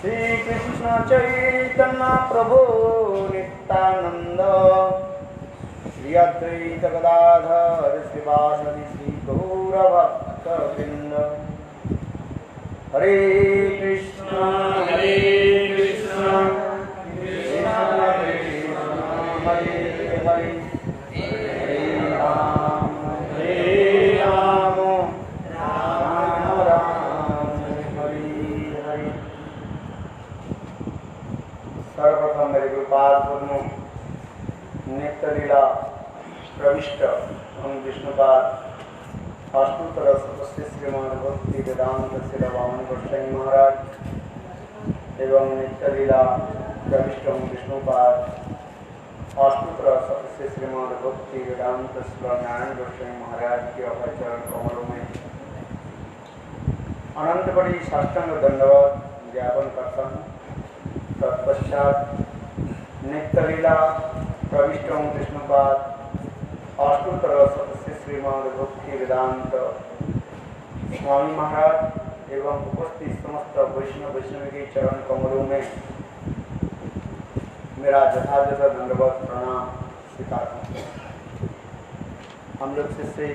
श्री कृष्ण चैतन्य प्रभु नित्यानंद श्री अद्वैत गदाधर श्रीवासदि श्री गौरभक्तवृंद। हरे कृष्ण कृष्ण कृष्ण हरे हरे हरे राम राम राम हरे हरे। सर्वप्रथम मेरे गुरुपाद नित्य लीला प्रविष्ट हम विष्णुपाद अष्टोत्तर सदस्य श्रीमान भक्ति वेदांत श्री वामन गोस्वामी महाराज एवं नित्य लीला प्रविष्ट हम विष्णुपाद अष्टोत्तर सदस्य श्रीमान भक्ति वेदांत श्री नारायण गोस्वामी महाराज के अभय चरण कमलों में अनंत बड़ी साष्टांग दंडवत ज्ञापन करता हूँ। तत्पश्चात नित्य लीला प्रविष्ट हम विष्णुपाद अष्टोत्तर सदस्य श्रीमान भक्ति वेदांत स्वामी महाराज एवं उपस्थित समस्त वैष्णव के चरण कमलों में मेरा यथायथ दंडवत प्रणाम स्वीकार हूँ। हम लोग से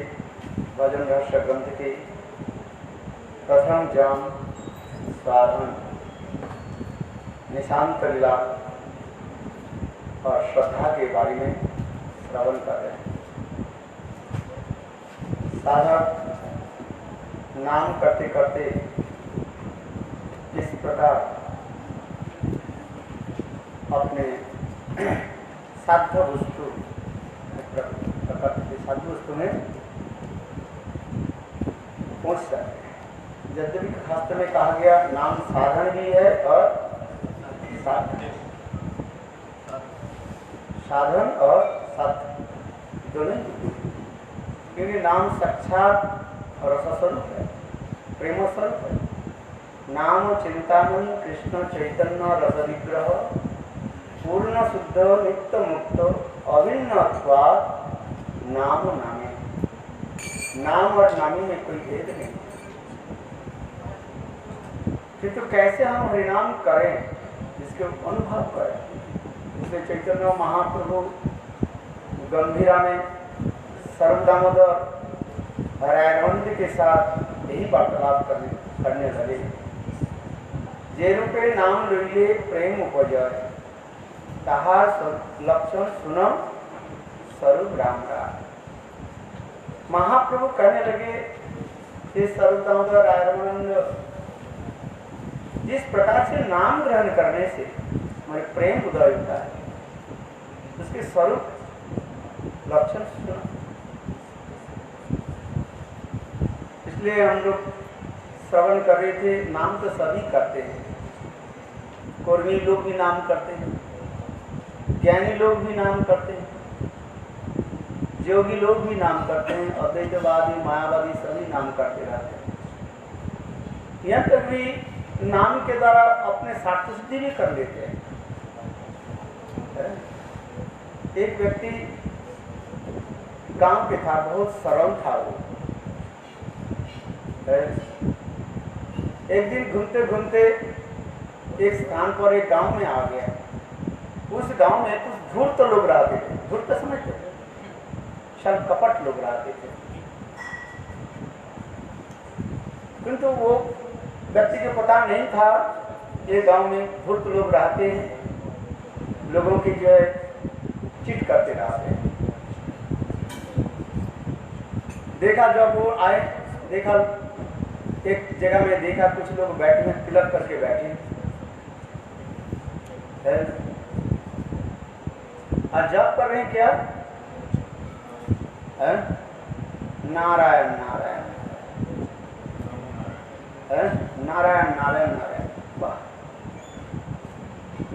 भजन रहस्य ग्रंथ के प्रथम जाम साधन निशांत लीला और श्रद्धा के बारे में श्रवण कर रहे हैं। साधक नाम करते करते इस प्रकार अपने साध्य वस्तु में पहुंच सकते हैं। यद्यपि शास्त्र में कहा गया नाम साधन भी है और साधन और साध्य दोनों, क्योंकि नाम साक्षात रसस्वरूप है, प्रेम स्वरूप है। नाम चिंतामणि कृष्ण चैतन्य रस विग्रह पूर्ण शुद्ध नित्य मुक्त अभिन्नत्वात् नाम नामे। नाम और नामी में कोई भेद नहीं। किंतु कैसे हम हरिनाम करें, इसके अनुभव करें। इसलिए चैतन्य महाप्रभु गंभीरा में सर्वदामोदर रायरवंद के साथ यही वार्तालाप करने लगे। जे रूपे नाम लइले प्रेम उपजय ताहार लक्षण सुनम स्वरूप राम का। महाप्रभु कहने लगे कि सर्वदामोदर रायरवंद, जिस प्रकार से नाम ग्रहण करने से हमारे प्रेम उदय होता है, उसके स्वरूप लक्षण सुना। इसलिए हम लोग श्रवण कर रहे थे। नाम तो सभी करते हैं, कर्मी लोग भी नाम करते हैं, ज्ञानी लोग भी नाम करते हैं, योगी लोग भी नाम करते हैं, अद्वैतवादी मायावादी सभी नाम करते रहते हैं। यहाँ तक भी नाम के द्वारा अपने स्वार्थ सिद्धि भी कर लेते हैं। एक व्यक्ति गांव के था, बहुत सरल था वो। एक दिन घूमते घूमते एक स्थान पर एक गांव में आ गया। उस गांव में कुछ धूर्त लोग रहते थे। धूर्त समझते थे, सब कपट लोग रहते थे। किंतु वो व्यक्ति को पता नहीं था ये गांव में धूर्त लोग रहते हैं, लोगों की जो है चिट करते रहते हैं। देखा जब वो आए, देखा एक जगह में देखा कुछ लोग बैठे हैं, तिलक करके बैठे हैं और जप कर रहे हैं क्या है? नारायण नारायण है, नारायण नारायण नारायण। वाह!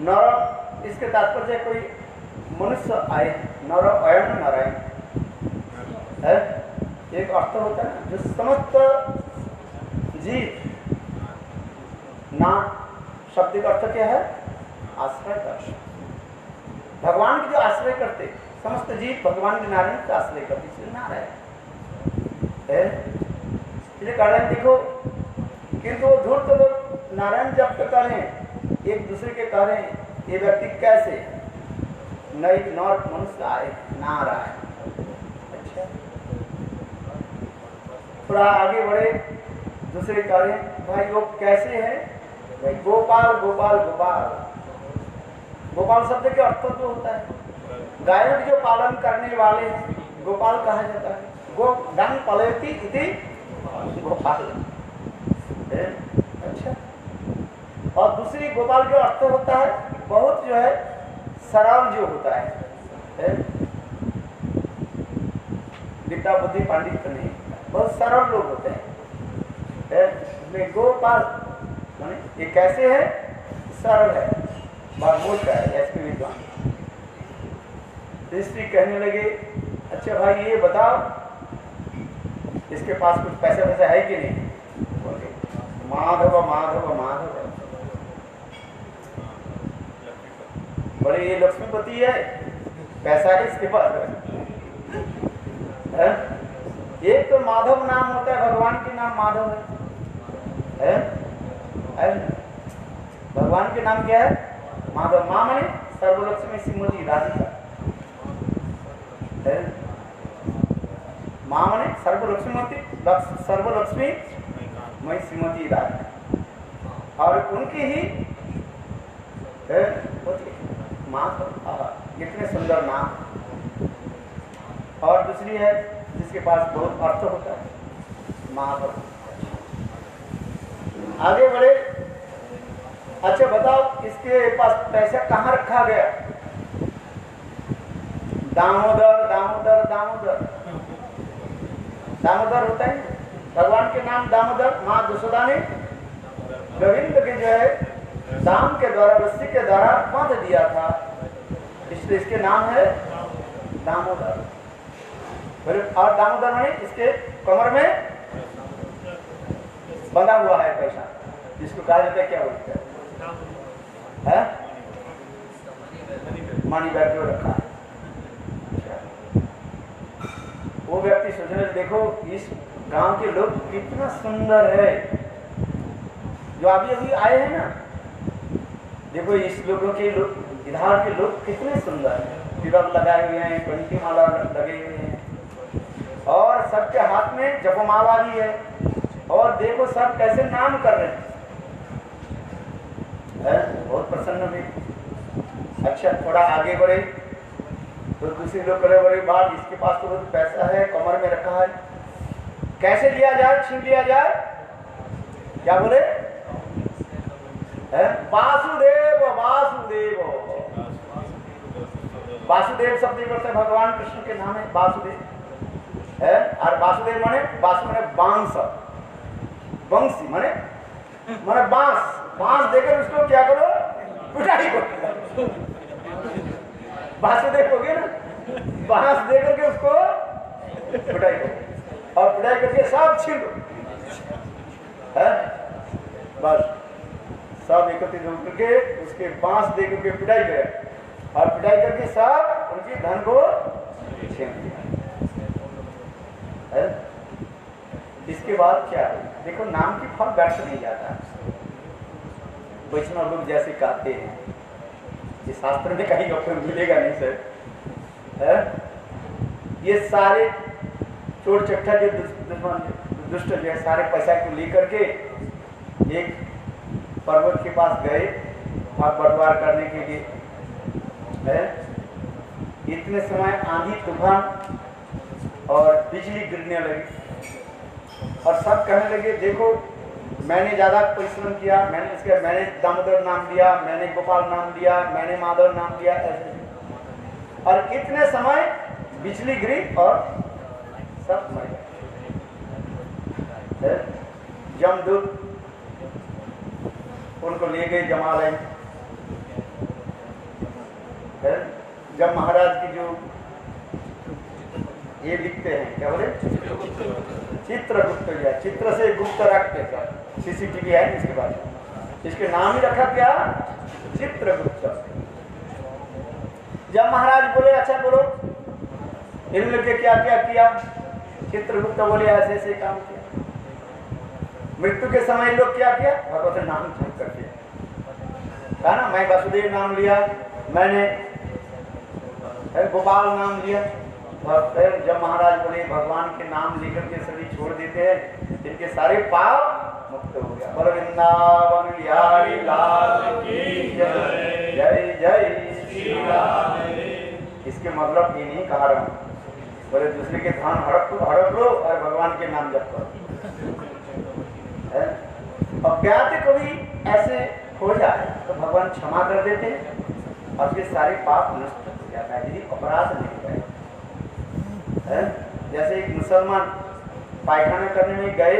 नर इसके तात्पर्य कोई मनुष्य आए, नर अयन नारायण है, एक अर्थ होता है जो समस्त जीव। ना शब्द का अर्थ क्या है? आश्रय दर्शन। भगवान की जो आश्रय करते, समस्त जीव भगवान के नारायण का आश्रय करते, इसलिए नारायण है। इसलिए कारण देखो, किंतु वो धूर्त लोग नारायण जप करें एक दूसरे के कह रहे हैं ये व्यक्ति कैसे नहीं नॉट मनुष्य आए ना आ रहा है। अच्छा, थोड़ा आगे बढ़े, दूसरे कह रहे हैं भाई वो कैसे है, भाई गोपाल गोपाल गोपाल। गोपाल शब्द के अर्थ तो होता है गायों के जो पालन करने वाले हैं, गोपाल कहा जाता है। गो गंग पलेती इति गोपाल। अच्छा, और दूसरी गोपाल का अर्थ होता है बहुत जो है सरल जो होता है विद्या बुद्धि पांडित्य नहीं, बहुत सरल लोग होते हैं। गोपाल माने ये कैसे है, सरल है, मूर्ख है, ऐसे विद्वान। स्त्री कहने लगे अच्छा भाई ये बताओ इसके पास कुछ पैसा वैसा है कि नहीं। बोले माधव माधव माधव। बोले ये लक्ष्मीपति है, पैसा है इसके पास है? एक तो माधव नाम होता है, भगवान के नाम माधव है? भगवान के नाम क्या है, माधव। माँ माने सर्वलक्ष्मी श्रीमती राधिका। माँ माने सर्वलक्ष्मी मई श्रीमती राधिका, और उनकी ही माधव। कितने सुंदर नाम। और दूसरी है जिसके पास बहुत अर्थ होता है, माधव। आगे बढ़े, अच्छा बताओ इसके पास पैसा कहाँ रखा गया। दामोदर दामोदर दामोदर। दामोदर होता है भगवान के नाम दामोदर। माँ यशोदा ने गोविंद के जो है दाम के द्वारा, रस्सी के द्वारा बांध दिया था, इसलिए इसके नाम है दामोदर। और दामोदर माने इसके कमर में बंधा हुआ है पैसा, जिसको कहा जाता है क्या बोलते हैं, मनी बैग जो रखा है। वो व्यक्ति सोचने देखो इस गांव के लोग कितना सुंदर है, जो अभी अभी आए हैं ना, देखो इस लोगों के लोग, इधर के लोग कितने सुंदर हैं, तिलक लगाए हुए हैं, कंठी माला लगे हुए हैं, और सबके हाथ में जपमाला भी है, और देखो सब कैसे नाम कर रहे हैं, बहुत प्रसन्न भी। अच्छा थोड़ा आगे बढ़े तो दूसरे लोग करे बड़े बात इसके पास तो बहुत पैसा है, कमर में रखा है, कैसे लिया जाए, छीन लिया जाए। क्या बोले, वासुदेव वासुदेव। वासुदेव शब्द करते भगवान कृष्ण के नाम है वासुदेव है। और वासुदेव माने वासु माने बांस, बंसी माने माने बांस। बांस देकर उसको क्या करो, पिटाई करो। वासुदेव हो गया ना, बांस देकर के उसको पिटाई करो, और पिटाई करके सब छीन दो है। बस सब एकत्रित होकर के उसके बांस देकर के पिटाई करे, और पिटाई करके सब उनकी धन को छीन दिया है। इसके बाद क्या है, देखो नाम की फल व्यर्थ नहीं जाता। वैष्णव लोग जैसे कहते हैं, ये शास्त्र में कहीं आपको मिलेगा नहीं सर है? ये सारे चोर चट्टा जो दुष्ट जो है सारे पैसा को लेकर के एक पर्वत के पास गए वहां बंटवार करने के लिए है। इतने समय आंधी तूफान और बिजली गिरने लगी, और सब कहने लगे देखो मैंने ज्यादा परिश्रम किया, मैंने दामोदर नाम लिया, मैंने गोपाल नाम लिया, मैंने माधव नाम लिया, ऐसे। और इतने समय बिजली गिरी और सब मर गए। जमदूत उनको ले गए जमालय। जब महाराज की जो ये लिखते हैं क्या बोले, चित्रगुप्त, या चित्र से गुप्त रखते सर, सीसीटीवी है इसके बाद, इसके नाम ही रखा क्या, चित्रगुप्त। जब महाराज बोले अच्छा बोलो इन लोग के क्या क्या किया, चित्रगुप्त बोले ऐसे ऐसे काम किया। मृत्यु के समय लोग क्या किया, भगवत नाम जप करके कहा ना, मैं वासुदेव नाम लिया, मैंने गोपाल नाम लिया। जब महाराज बोले भगवान के नाम लेकर के सभी छोड़ देते हैं, इनके सारे पाप मुक्त हो गया। बोलो वृंदावन बिहारी लाल की जय, जय जय श्री राम। इसके मतलब ये नहीं कहा रहा हूं, बोले दूसरे के धान हड़प लो और भगवान के नाम जप करो। अज्ञात कभी ऐसे हो जाए तो भगवान क्षमा कर देते हैं और फिर सारे पाप नष्ट हो जाता है, यदि अपराध नहीं है। जैसे एक मुसलमान पायखाना करने में गए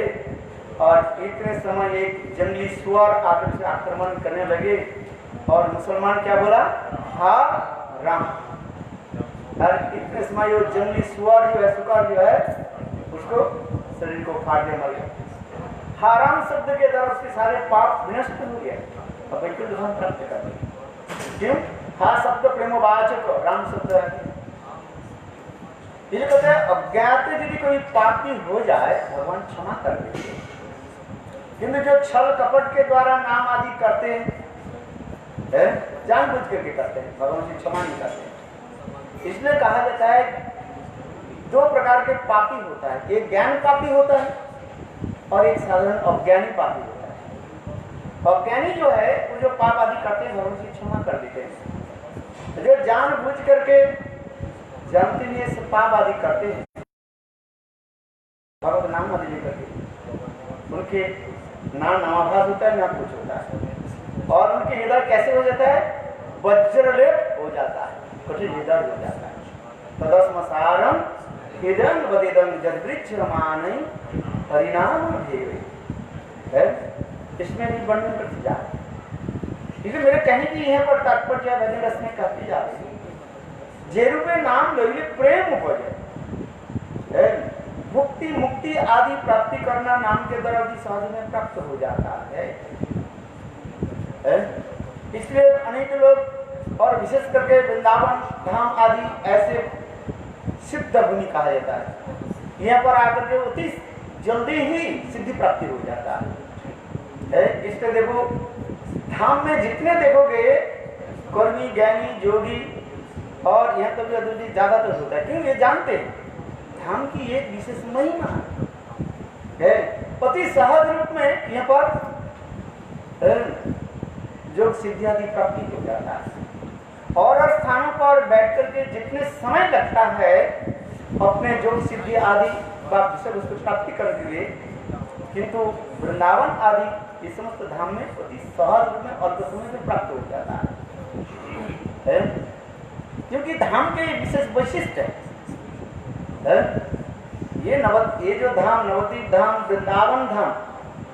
और इतने समय एक जंगली सुअर आकर से आक्रमण करने लगे और मुसलमान क्या बोला, हा राम। और इतने समय वो जंगली सुअर जो है, सुकर जो है, उसको शरीर को फाड़ के मर गया। हाराम शब्द के द्वारा उसके सारे पाप विनष्ट हो गए और वैकुंठ धाम प्राप्त कर दिए। क्यों? हा शब्द प्रेमवाचक, राम शब्द है। ये कहते हैं अज्ञात यदि कोई पापी हो जाए भगवान क्षमा कर देते हैं, किंतु जो छल कपट के द्वारा नाम आदि करते हैं, जानबूझ करके करते हैं, भगवान जी क्षमा नहीं करते। इसलिए कहा जाता है दो प्रकार के पापी होता है, एक ज्ञान पापी होता है और एक साधारण अज्ञानी पापी होता है। अज्ञानी जो है वो जो पाप आदि करते हैं भगवान जी क्षमा कर देते हैं। जो जानबूझ करके जानते नहीं ऐसे पाप आदि करते हैं, भगवत नाम आदि लेकर के, उनके ना नामाभास होता है ना कुछ होता है और उनके हृदय कैसे हो जाता है, वज्रलेप हो जाता है, कठिन हृदय हो जाता है। तदस्मसारम हिदं वदिदं जदृच्छमानै परिणाम है। इसमें भी वर्णन करती जा रही है, इसलिए मेरे कहने की यह पर तात्पर्य भजन रस में कहती जा रही है, जे रूपे नाम लइले प्रेम उपजे, मुक्ति मुक्ति आदि प्राप्ति करना नाम के द्वारा भी सहज में प्राप्त हो जाता है। इसलिए अनेक लोग और विशेष करके वृंदावन धाम आदि ऐसे सिद्ध भूमि कहा जाता है, यहाँ पर आकर के अति जल्दी ही सिद्धि प्राप्ति हो जाता है। इसलिए देखो धाम में जितने देखोगे कर्मी ज्ञानी जोगी और यहाँ तक भी ज्यादातर होता है, क्यों? ये जानते हैं धाम की एक विशेष महिमा है। अति सहज रूप में यहाँ पर योग सिद्धि आदि प्राप्ति हो जाता है और स्थानों पर बैठ करके जितने समय लगता है अपने योग सिद्धि आदि विषय उसको प्राप्ति करने के लिए, किंतु वृंदावन आदि इस समस्त धाम में अति सहज रूप में अल्प समय में प्राप्त हो जाता है, क्योंकि धाम के विशेष वैशिष्ट है। ये जो धाम नवद्वीप धाम वृंदावन धाम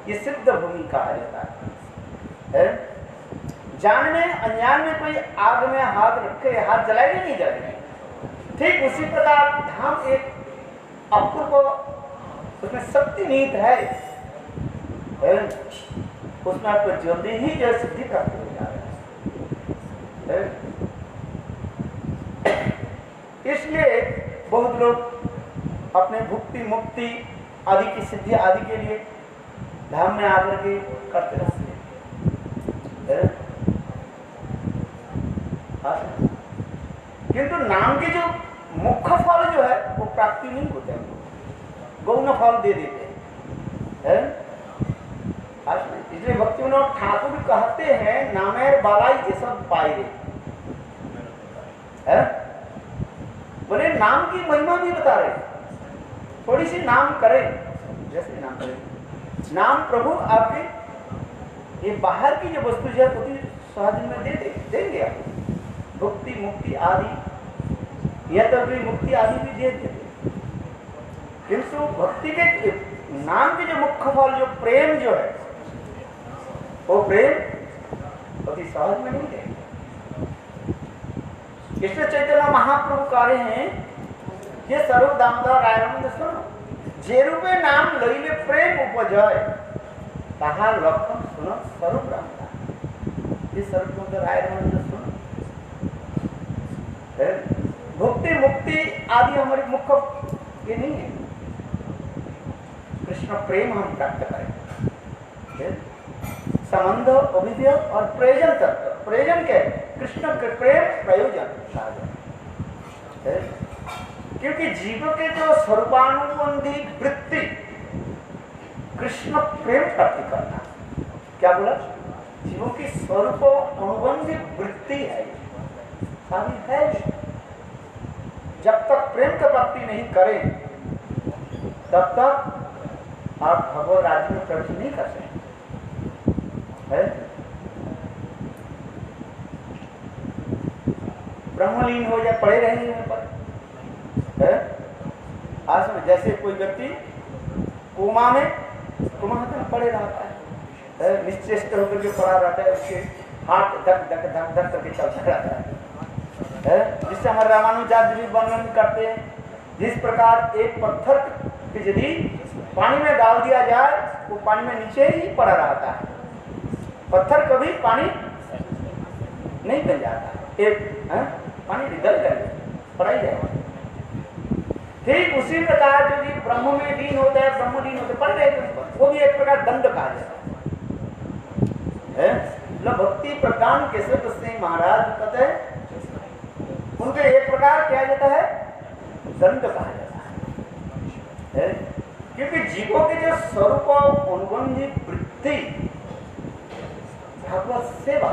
ये सिद्ध भूमि कहा जाता है। जान में अनजान में कोई आग में हाथ रखे हाथ जलाएगी नहीं जाएगी, ठीक उसी प्रकार धाम एक अपूर्व उसमें शक्ति निहित है, उसमें आपको जल्दी ही जो सिद्धि प्राप्त हो जाए। इसलिए बहुत लोग अपने भुक्ति मुक्ति आदि की सिद्धि आदि के लिए धाम में आकर के करते रहते हैं, किंतु नाम के जो मुख्य फल जो है वो प्राप्ति नहीं होते हैं, गौण फल दे देते हैं। इसलिए भक्ति विनोद ठाकुर कहते हैं नामेर बालाई ये सब पाए है, बोले नाम की महिमा भी बता रहे, थोड़ी सी नाम करें, जैसे नाम करें, नाम प्रभु आपके ये बाहर की जो वस्तु जो है सहज में देंगे आपको, भक्ति मुक्ति आदि यह तो भी मुक्ति आदि भी दे देते, किंतु भक्ति के नाम के जो मुख्य फल जो प्रेम जो है वो प्रेम अति सहज में नहीं देंगे। इसलिए चैतन्य महाप्रभु कह रहे हैं ये स्वरूप दामोदर रायरमन सुनो, जे रूपे नाम लइले प्रेम उपजय ताहा लक्षण सुनो स्वरूप रामदास। ये स्वरूप दामोदर रायरमन सुनो, भक्ति मुक्ति आदि हमारी मुख्य ये नहीं है, कृष्ण प्रेम हम प्राप्त करें, संबंध अभिधेय और प्रयोजन तत्व प्रयोजन क्या है? कृष्ण के प्रेम प्रयोजन है। क्योंकि जीव के जो स्वरूपानुबंधी वृत्ति कृष्ण प्रेम प्राप्ति करना, क्या बोला? जीवों की स्वरूप अनुबंधी वृत्ति है, सारी है। जब तक प्रेम की प्राप्ति नहीं करें तब तक आप भगवत राज्य में प्रवेश नहीं कर सकते। ब्रह्मलीन हो जाए, पड़े रहेंगे वहां पर। आज में जैसे कोई व्यक्ति कोमा में पड़े रहता है, निश्चेष्ट होकर के पड़ा रहता है, उसके हाथ धक धक धक धक करके चलता रहता है। जिससे हमारे रामानुजाचार्य भी वर्णन करते हैं, जिस प्रकार एक पत्थर के यदि पानी में डाल दिया जाए वो पानी में नीचे ही पड़ा रहता है, पत्थर कभी पानी नहीं बन जाता। एक पानी निकल कर पड़ा ही जाएगा। ठीक उसी प्रकार जो भी ब्रह्म में लीन होता है, ब्रह्मलीन होते पड़ रहे, वो भी एक प्रकार दंड कहा जाता है। भक्ति प्रदान केशव सिंह महाराज कहते हैं, उनके एक प्रकार क्या जाता है? दंड कहा जाता है। क्योंकि जीवों के जो स्वरूप अनुबंधी वृत्ति भगवत सेवा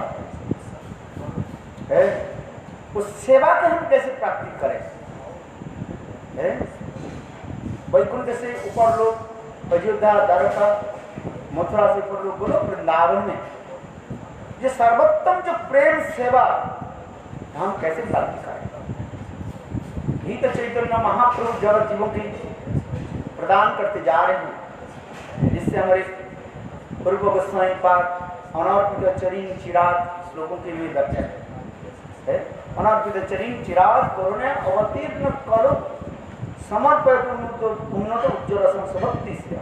है, उस सेवा को हम कैसे प्राप्ति करें? वैकुंठ से ऊपर लोग अयोध्या, द्वारका, मथुरा से ऊपर लोग बोलो वृंदावन में ये सर्वोत्तम जो प्रेम सेवा हम कैसे प्राप्त करें? गीत चैतन्य महाप्रभु जब जीवों की प्रदान करते जा रहे हैं, जिससे हमारे पूर्व गोस्वामी पाद अनर्पित चरीन चिराग श्लोकों के लिए लक्ष्य है। अनर्पित चरीन चिराग करुणे अवतीर्ण करो समर्पित उन्नत उज्ज्वल संभक्ति से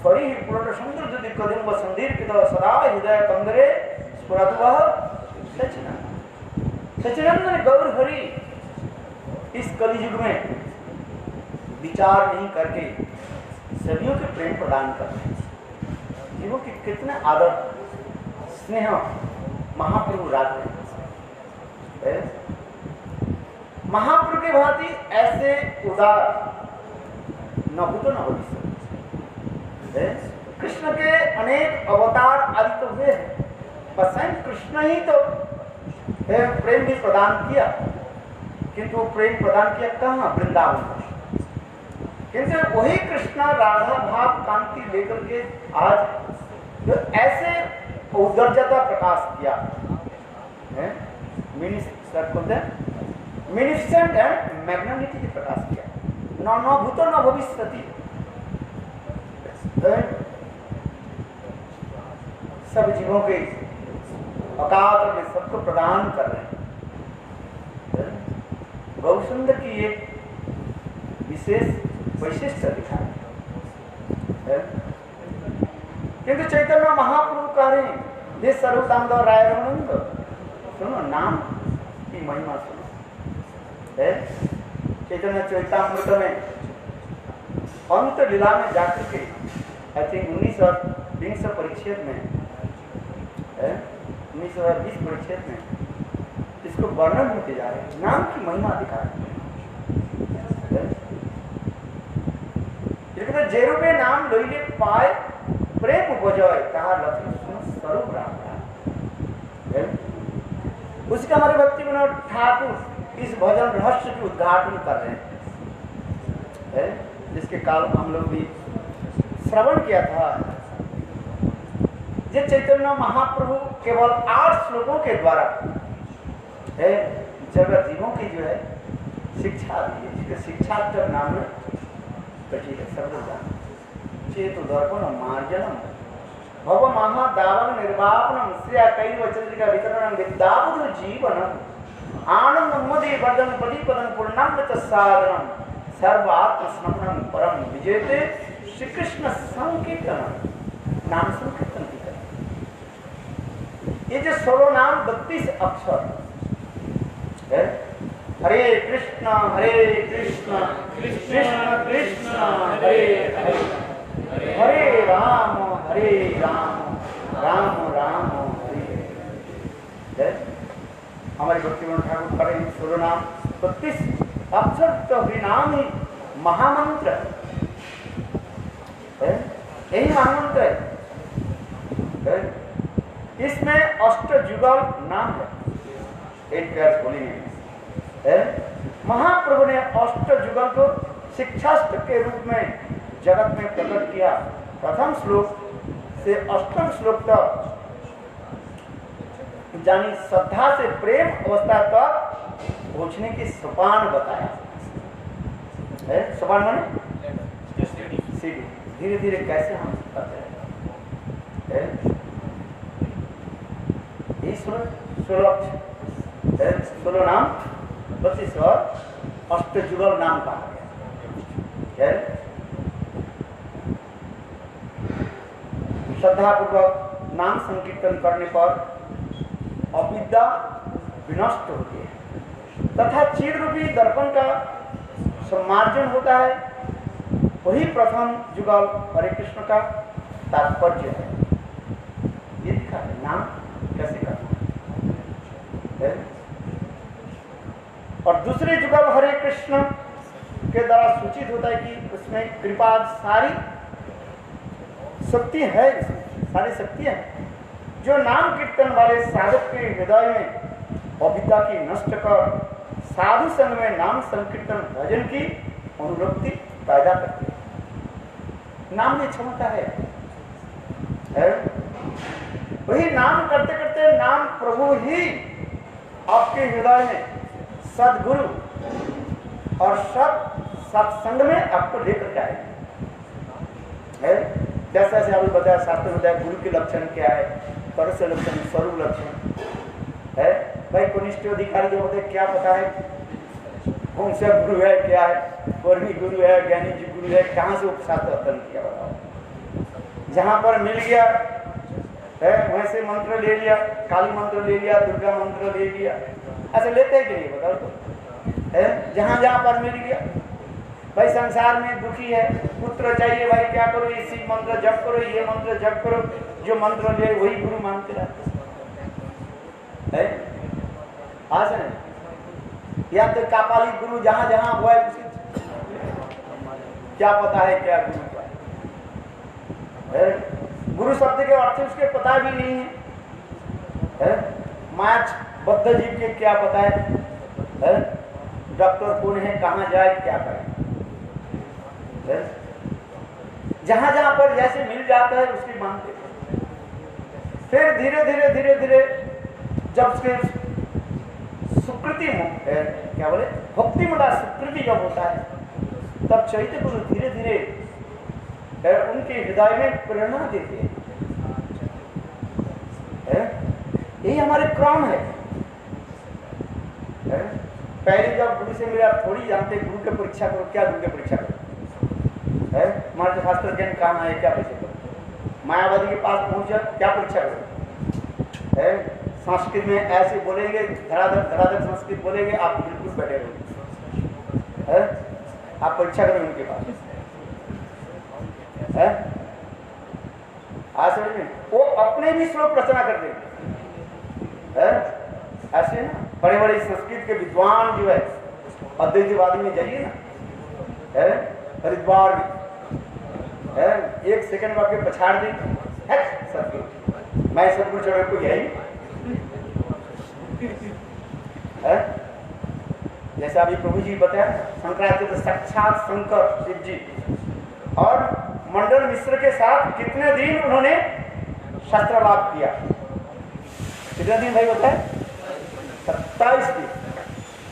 परि पूर्ण सुंदर यदि कदम व संदीर्घ सदा हृदय कंदरे स्फुरत वह सचिनंदन गौर हरि इस कलियुग में विचार नहीं करके सदियों के प्रेम प्रदान करते हैं। जीवों की कितने आदर स्नेह महाप्रभु रात है। महाप्रभु के भांति ऐसे उदार न हो तो न हो सकते। कृष्ण के अनेक अवतार आदि तो हुए हैं, पर स्वयं कृष्ण ही तो प्रेम भी प्रदान किया, किंतु वो प्रेम प्रदान किया कहाँ? वृंदावन में। किंतु वही कृष्ण राधा भाव कांति लेकर के आज जो ऐसे उदर्जता प्रकाश किया है, मिनिस्टेंट एंड मैग्नेटिक की प्रकाश किया, न भूतो न भविष्यति। सब जीवों के अकाल में सबको प्रदान कर रहे हैं। बहुत सुंदर की एक विशेष वैशिष्ट दिखाई है। किंतु चैतन्य महाप्रभु कह रहे हैं, ये सर्वदामोदर राय रमनंद, सुनो नाम की महिमा सुनो। चैतन्य चरितामृत में अंत लीला में जाकर के आई थिंक 1920 परिच्छेद में 1920 परिच्छेद में इसको वर्णन होते जा रहे हैं, नाम की महिमा दिखा रहे हैं। जेरूबे नाम लोइले पाए प्रेम उपजय कहा लक्ष्मण स्वरूप राम। उसका हमारे भक्ति विनोद ठाकुर इस भजन रहस्य की उद्घाटन कर रहे हैं, जिसके काल हम लोग भी श्रवण किया था। ये चैतन्य महाप्रभु केवल 8 श्लोकों के द्वारा जगत जीवों की जो है शिक्षा दी है, जिसके शिक्षा का नाम है सर्वज्ञान चेतु दर्पण मार्जनम भव महादावन निर्वापनम श्रेया कैव चंद्रिका वितरणम विद्याबुध जीवनम आनंद मदि वर्धन पदीपदन पूर्णामृत साधनम सर्वात्म स्नपनम परम विजेते श्री कृष्ण संकीर्तन नाम संकीर्तन की तरह। ये जो 16 नाम 32 अक्षर है, हरे कृष्ण कृष्ण कृष्ण हरे हरे हरे राम राम राम हरे हरे। हमारे भक्तिविनोद ठाकुर पढ़े 16 नाम 32 अक्षर तो हरिनाम ही महामंत्र है, यही महामंत्र है। इसमें अष्टजुगल नाम है, 8 पेयर्स बोलेंगे। महाप्रभु ने अष्टजुगल को शिक्षास्त्र के रूप में जगत में प्रकट किया। प्रथम श्लोक से अष्टम श्लोक तक जानी श्रद्धा से प्रेम अवस्था तक पहुंचने की सोपान बताया है। सोपान माने सीढ़ी, धीरे धीरे कैसे हम करते हैं। ये 16 नाम 25 और अष्टजुगल नाम कहा गया। श्रद्धापूर्वक नाम संकीर्तन करने पर अविद्या विनष्ट होती है तथा चिर रूपी दर्पण का सम्मार्जन होता है। वही प्रथम जुगल हरे कृष्ण का तात्पर्य है। ये लिखा है नाम कैसे करना है। और दूसरे जुगल हरे कृष्ण के द्वारा सूचित होता है कि उसमें कृपा सारी शक्ति है, सारी शक्तियां हैं जो नाम कीर्तन वाले साधक के हृदय में अविद्या की नष्ट कर साधु संग में नाम संकीर्तन भजन की अनुरक्ति पैदा करती है। नाम में क्षमता है। वही नाम करते करते नाम प्रभु ही आपके हृदय में सदगुरु और सत्संग में आपको लेकर जाएगा। जैसे जैसे अभी बताया शास्त्र में बताया गुरु के लक्षण क्या है, परस्य लक्षण, स्वरूप लक्षण है। भाई कनिष्ठ अधिकारी जो होते क्या पता है कौन सा गुरु है, क्या है, कर्मी गुरु है, ज्ञानी जी गुरु है, कहाँ से उपशास्त्र अध्ययन किया बताओ। जहाँ पर मिल गया है वहीं से मंत्र ले लिया, काली मंत्र ले लिया, दुर्गा मंत्र ले लिया, ऐसे लेते हैं कि नहीं बताओ तो है। जहाँ जहाँ पर मिल गया भाई संसार में दुखी है, पुत्र चाहिए, भाई क्या करो, इसी मंत्र जप करो, ये मंत्र जप करो, जो मंत्र ले वही गुरु मानते रहते हैं। आज या तो कापाली गुरु जहां जहां हुआ है उसी क्या पता है क्या गुरु का है। गुरु शब्द के अर्थ उसके पता भी नहीं है। माच बद्ध जीव के क्या पता है। डॉक्टर कौन है, कहाँ जाए, क्या करे। जहां जहां पर जैसे मिल जाता है उसकी मानते। फिर धीरे धीरे धीरे धीरे जब उसके सुकृति क्या बोले भक्ति मुला सुकृति जब होता है तब चैत्य गुरु धीरे धीरे उनके हृदय में प्रेरणा देते हैं। यही हमारे क्रम है। पहले जब गुरु से मिला थोड़ी जानते गुरु की परीक्षा करो, क्या गुरु की परीक्षा करो है। हमारे शास्त्र ज्ञान कहाँ है, क्या परीक्षा करो। मायावादी के पास पहुंच जाओ, क्या परीक्षा करो है। संस्कृत में ऐसे बोलेंगे, धड़ाधड़ संस्कृत बोलेंगे, आप बिल्कुल बैठे रहोगे। आप परीक्षा करो उनके पास है। आज समझ में वो अपने भी श्लोक रचना कर देंगे। ऐसे ना बड़े बड़े संस्कृत के विद्वान जो है अद्वैतवादी में जाइए ना है, हरिद्वार में है, 1 सेकंड में आपके पछाड़ देंगे सतगुरु, मैं सतगुरु चढ़े को यही है। जैसे अभी प्रभु जी बताया शंकराचार्य साक्षात शंकर शिव जी और मंडल मिश्र के साथ कितने दिन उन्होंने शास्त्र लाभ किया। कितने दिन भाई बताए 27 दिन।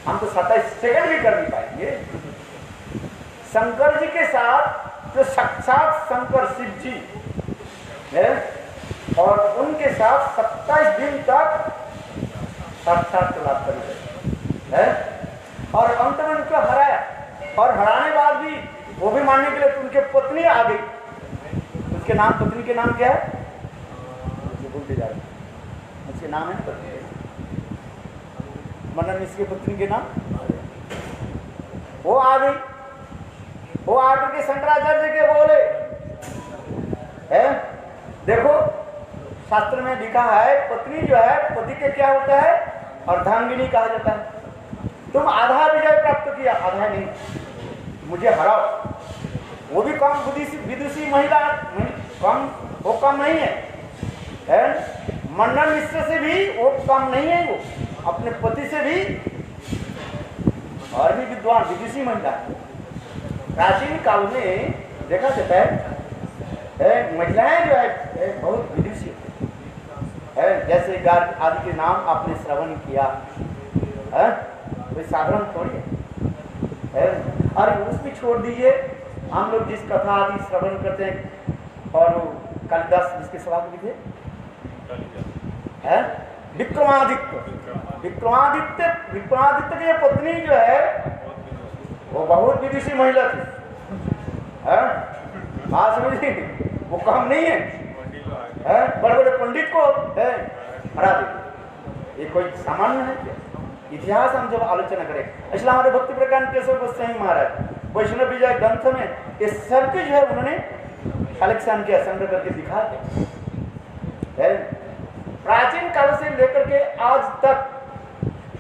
हम तो 27 सेकंड भी कर नहीं पाएंगे। शंकर जी के साथ जो साक्षात शंकर शिव जी है और उनके साथ 27 दिन तक साक्षात लाभ कर है और अंत में उनको हराया। और हराने बाद भी वो भी मानने के लिए तो उनके पत्नी आ गई। उसके नाम, पत्नी के नाम क्या है भूलते जा रहे, उसके नाम है पत्नी, मनन इसके पत्नी के नाम। वो आ गई, वो आकर के शंकराचार्य के बोले है देखो शास्त्र में लिखा है पत्नी जो है पति के क्या होता है अर्धांगिनी कहा जाता है। तुम आधा विजय प्राप्त किया, आधा नहीं, मुझे हराओ। वो भी कम विदुषी महिला, वो कम नहीं है? मंडन मिश्र से भी वो कम नहीं है, वो अपने पति से भी और भी विद्वान विदुषी महिला। प्राचीन काल में देखा जाता है महिलाएं जो है बहुत विदुषी है। जैसे गार्ग आदि के नाम आपने श्रवण किया, कोई साधारण थोड़ी है। और उसमें छोड़ दीजिए, हम लोग जिस कथा आदि श्रवण करते हैं, और कालिदास जिसके सभापति थे विक्रमादित्य की पत्नी जो है वो बहुत विदुषी महिला थी। समझिए, वो कम नहीं है, बड़े बड़े पंडित को हरा दे। ये कोई सामान्य है क्या? इतिहास हम जब आलोचना करें, इसलिए हमारे भक्ति प्रकांड केशव गोस्वामी महाराज वैष्णव विजय ग्रंथ में ये सब जो है उन्होंने कलेक्शन किया, संग्रह करके दिखा दिया। प्राचीन काल से लेकर के आज तक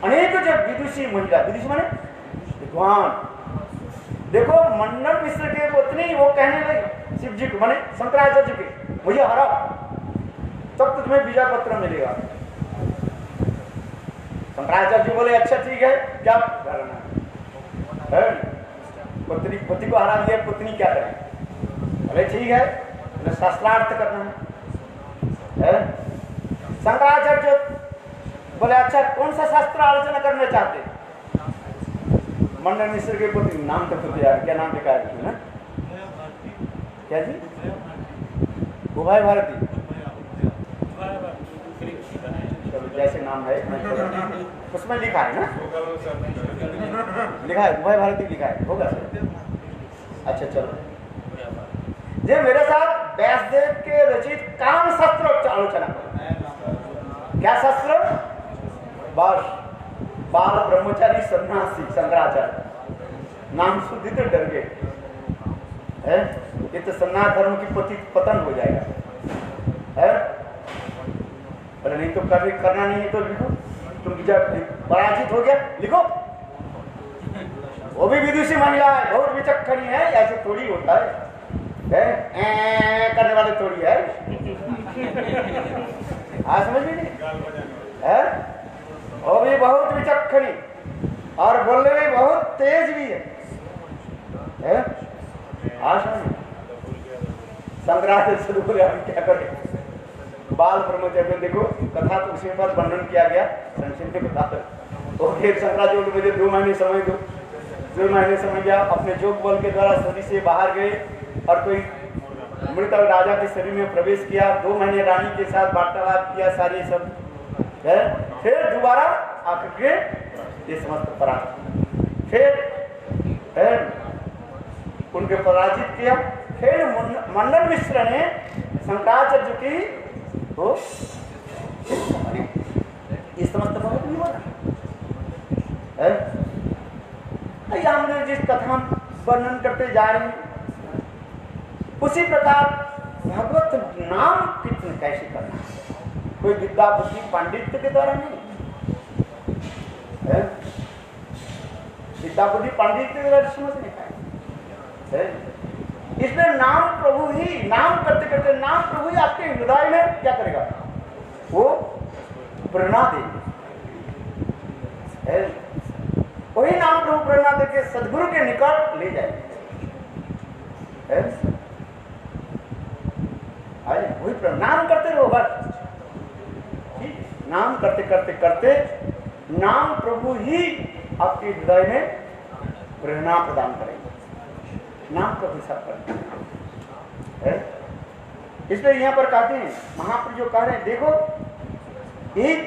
अनेक जो विदुषी महिला, विदुषी माने विद्वान, देखो मंडन मिश्र के पत्नी वो कहने लगी शिव जी को, माने शंकराचार्य के, मुझे हराओ तब तो तुम्हें विजय पत्र मिलेगा। शंकराचार्य जी बोले अच्छा ठीक है, क्या करना है? पति को हरा दिया, पत्नी क्या करे? अरे ठीक है, उन्हें शास्त्रार्थ करना है। शंकराचार्य बोले अच्छा कौन सा शास्त्र आलोचना करना चाहते? मंडन मिश्र के पत्नी, नाम तो खुद यार, क्या नाम लिखा है ना? क्या जी? उभय भारती, जैसे नाम है उसमें लिखा है ना, लिखा है उभय भारती लिखा है, होगा सर? अच्छा चलो, ये मेरे साथ व्यासदेव के रचित काम शास्त्र आलोचना करो। क्या शास्त्र? बाल ब्रह्मचारी सन्यासी शंकराचार्य, नाम सुधी तो डर गए, ये तो सन्यास धर्म की पतन हो जाएगा है? अरे नहीं तो करना नहीं है तो लिखो, तुम जब पराजित हो गया लिखो। वो भी विदुषी महिला है, बहुत विचक्षणी है, ऐसे थोड़ी होता है करने वाले थोड़ी है। आज समझ में नहीं है? वो भी बहुत विचक्षणी और बोलने में बहुत तेज भी है? आज संग्रह शुरू हो गया, क्या करें? बाल ब्रह्मचर्य देखो, कथा तो उसी पर वर्णन किया गया, संक्षिप्त बता दो। फिर शंकराचार्य मुझे 2 महीने समय दो, 2 महीने समय दिया, अपने जोग बल के द्वारा शरीर से बाहर गए और कोई मृत राजा के शरीर में प्रवेश किया, 2 महीने रानी के साथ वार्तालाप किया, सारी सब है। फिर दोबारा आकर के ये समस्त पराजित, फिर उनके पराजित किया। फिर मंडन मिश्र ने शंकराचार्य की तो ये समस्त बहुत नहीं बोला है। हमने जिस कथा वर्णन करते जा रहे हैं, उसी प्रकार भगवत नाम कीर्तन कैसे करना, कोई विद्या बुद्धि पांडित्य के द्वारा नहीं है। विद्या बुद्धि पांडित्य के द्वारा समझ नहीं पाए। इसलिए नाम प्रभु ही, नाम करते करते नाम प्रभु ही आपके हृदय में क्या करेगा? वो प्रेरणा देगी। वही नाम प्रभु प्रेरणा देके सदगुरु के निकट ले जाएगी। वही नाम करते रहो बस, नाम करते करते करते नाम प्रभु ही आपके हृदय में प्रेरणा प्रदान करेंगे। नाम प्रभु सब करते हैं। इसलिए यहाँ पर कहते हैं, महाप्रभु जो कह रहे हैं, देखो एक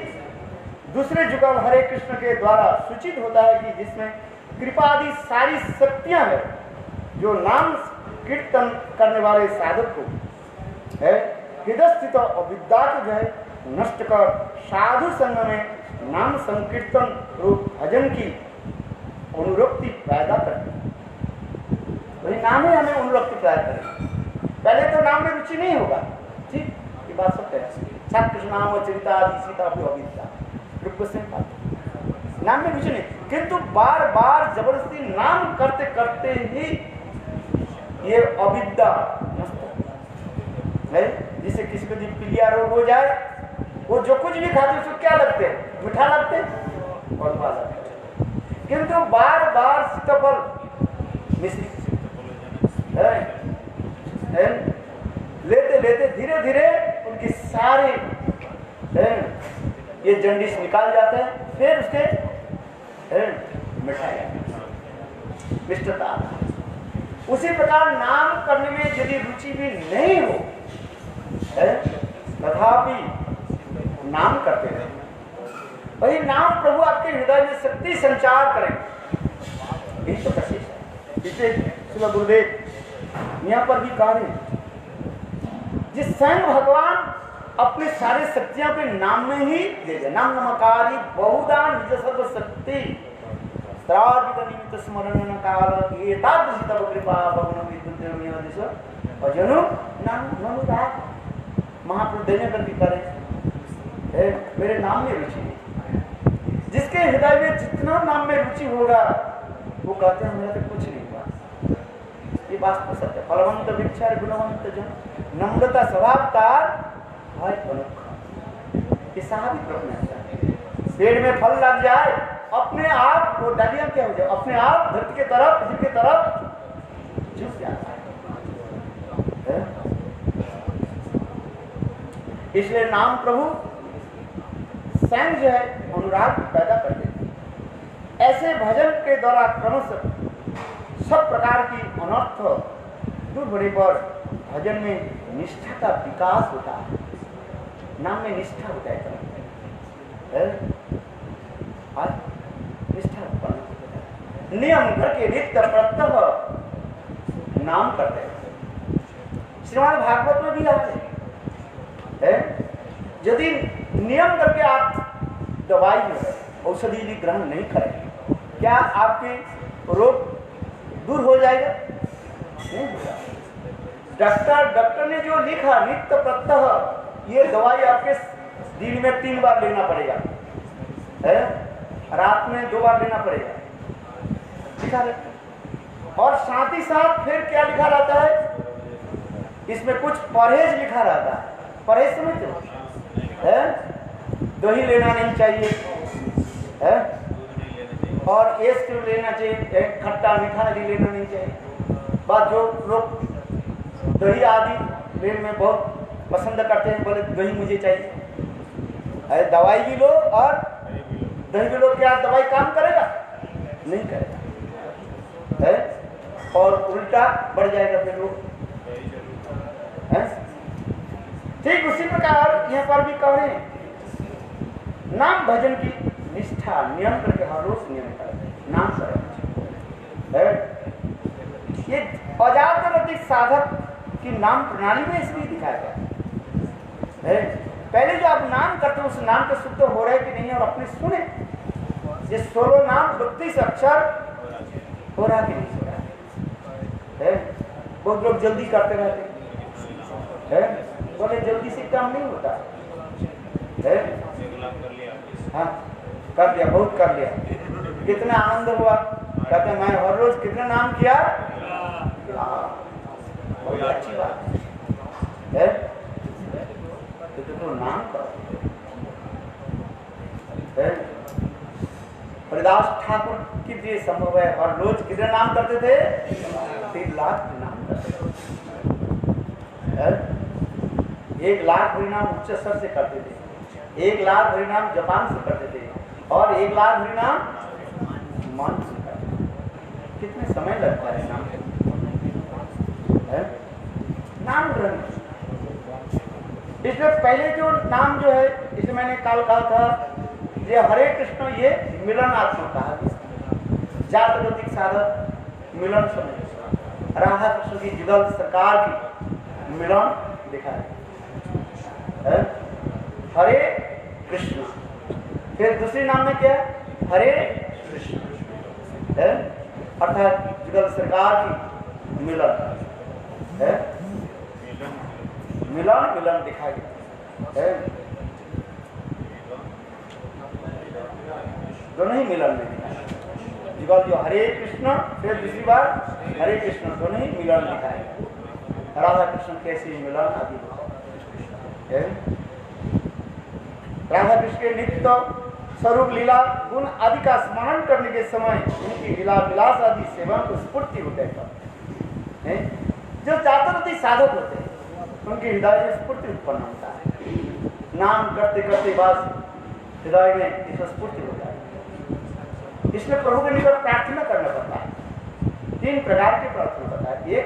दूसरे जुगल हरे कृष्ण के द्वारा सूचित होता है कि जिसमें कृपा आदि सारी शक्तियां है, जो नाम कीर्तन करने वाले साधक को है हृदय स्थित अविद्या को जो है नष्ट कर साधु संग में नाम संकीर्तन रूप भजन की अनुरक्ति पैदा करती है। वही नाम ही हमें अनुरक्ति पैदा करेगा। पहले तो नाम में रुचि नहीं होगा, ठीक, ये बात सत्य है। सब कृष्ण नाम चिंता आदि सीता अविद्या, नाम में रुचि नहीं, किंतु बार बार जबरदस्ती नाम करते करते ही ये अविद्या है। जिससे किसी को पीलिया रोग हो जाए, वो जो कुछ भी खाते उसको क्या लगते हैं, मीठा लगते और बाल लगते, किंतु बार बार सीताफल लेते लेते धीरे धीरे उनकी सारी ये जंडिस निकाल जाते हैं, फिर उसके मिठाई मिष्टता। उसी प्रकार नाम करने में यदि रुचि भी नहीं हो तथापि नाम करते हैं, वही नाम प्रभु आपके हृदय में शक्ति संचार करेंगे। यही तो कशिश है। इसे श्री गुरुदेव यहाँ पर भी कहा है, जिस स्वयं भगवान अपने सारे शक्तियां अपने नाम में ही दे दे। नाम नमकारी बहुधा निज सर्व शक्ति निमित्त स्मरण काल एतादृशी तब कृपा भगवान विद्युत भजनु नाम नमुदा महाप्रभु देने पर भी करे मेरे नाम में रुचि है। जिसके हृदय में जितना नाम में रुचि होगा वो कहते हैं मेरा तो कुछ नहीं हुआ। ये बात तो सत्य। फलवंत विचार गुणवंत जन नम्रता स्वभावतार ये स्वाभाविक रखना है। पेड़ में फल लग जाए अपने आप वो डालियां क्या हो जाए, अपने आप धरती के तरफ पृथ्वी के तरफ झुक जाता है। इसलिए नाम प्रभु स्वयं जो है अनुराग पैदा कर देते हैं। ऐसे भजन के द्वारा क्रमशः सब प्रकार की अनर्थ दूर होने पर भजन में निष्ठा का विकास होता है। नाम में निष्ठा होता है, निष्ठा उत्पन्न नियम करके नित्य प्रत्यह नाम करते हैं। श्रीमद् भागवत में भी आते हैं, यदि नियम करके आप दवाई जो है औषधि यदि ग्रहण नहीं करें, क्या आपके रोग दूर हो जाएगा? नहीं होगा। डॉक्टर ने जो लिखा नित्य प्रत्यह ये दवाई आपके दिन में 3 बार लेना पड़ेगा, रात में 2 बार लेना पड़ेगा, लिखा रहता। और साथ ही साथ फिर क्या लिखा रहता है, इसमें कुछ परहेज लिखा रहता है। परहेज समझते हो? दही लेना नहीं चाहिए है, और एस क्यों लेना चाहिए, खट्टा मीठा आदि लेना नहीं चाहिए। बात जो लोग दही आदि लेने में बहुत पसंद करते हैं, बोले दही मुझे चाहिए। अरे दवाई भी लो और दही भी लो, क्या दवाई काम करेगा? नहीं करेगा है, और उल्टा बढ़ जाएगा फिर लोग। ठीक उसी प्रकार यहाँ पर भी कह रहे हैं, नाम भजन की निष्ठा नियम करके हर रोज नियम करें, नाम करें। ये अजात साधक की नाम प्रणाली में इसलिए दिखाया गया है। पहले जो आप नाम करते हो उस नाम के शुद्ध हो रहे कि नहीं, और अपने सुने ये 16 नाम 32 अक्षर हो रहा कि नहीं हो रहा है। बहुत लोग जल्दी करते रहते हैं, बोले जल्दी से काम नहीं होता है। हाँ कर लिया, बहुत कर लिया, कितना आनंद हुआ। कहते मैं हर रोज कितना नाम किया, बहुत अच्छी बात है। तो नाम करो। हरिदास ठाकुर की लिए संभव है, हर रोज कितने नाम करते थे? 3 लाख नाम करते थे। 1 लाख हरिनाम उच्च स्तर से करते थे, 1 लाख हरिनाम जापान से करते थे, और 1 लाख हरिनाम मन से करते थे। कितने समय लगता है नाम नाम ग्रहण। इसमें पहले जो नाम जो है, इसे मैंने कल कहा था, ये हरे कृष्ण, ये मिलनात्मक कहा। जात गतिक साधक मिलन समय राधा कृष्ण की जुगल सरकार की मिलन दिखाए हरे कृष्ण। फिर दूसरे नाम में क्या है? हरे कृष्ण, अर्थात जुगल सरकार की मिलन है। मिलन मिलन दिखाई है। दोनों ही मिलन में दिखाए। जो हरे कृष्ण फिर दूसरी बार हरे कृष्ण, दोनों ही मिलन दिखाए। राधा कृष्ण कैसे मिलन आदि है। राधा कृष्ण के नित्य स्वरूप लीला गुण आदि का स्मरण करने के समय उनकी लीला विलास आदि सेवा को स्फूर्ति होते हैं। जो जातरती साधक होते हैं उनके हृदय में स्फूर्ति उत्पन्न होता है। नाम करते करते बस हृदय में इसमें स्फूर्ति होता है। इसमें प्रभु के निकट प्रार्थना करना पड़ता है। 3 प्रकार की प्रार्थना पड़ता है। एक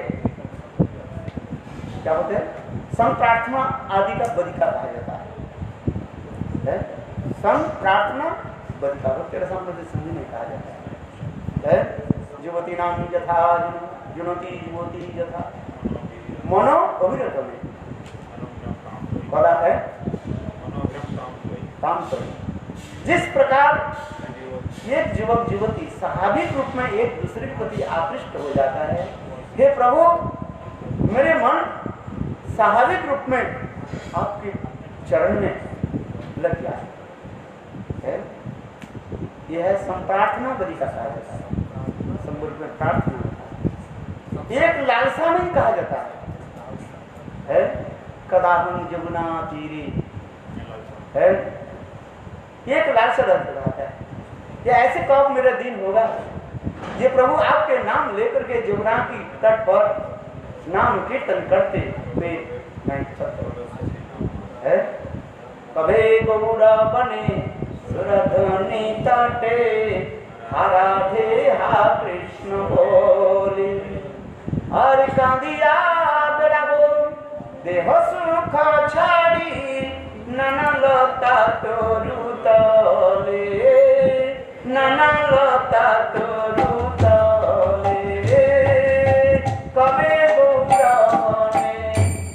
क्या बोलते हैं, संप्रार्थना आदि का बदिका कहा जाता है। संप्रार्थना बदिका भक्ति रसामृत संधि में कहा जाता है। युवती नाम यथा जुनोति युवती यथा मनो अभिरत में बड़ा है काम करें। जिस प्रकार एक युवक युवती स्वाभाविक रूप में एक दूसरे के प्रति आकृष्ट हो जाता है, हे प्रभु मेरे मन स्वाभाविक रूप में आपके चरण में लग गया है। यह है संप्रार्थना बदि का कहा जाता है। संबंध में प्रार्थना एक लालसा में कहा जाता है। कदाहं जमुना तीरे है, एक लालसा रहता है। ये ऐसे कब मेरा दिन होगा, ये प्रभु आपके नाम लेकर के जमुना की तट पर नाम कीर्तन करते हुए मैं है। कभे गौड़ा बने सुरधनी तटे राधे हा कृष्ण बोले और कांदिया बेड़ाबो देह सुख छाड़ी नाना लता तोरु तले नाना लता तोरु तले कबे गौड़ा बने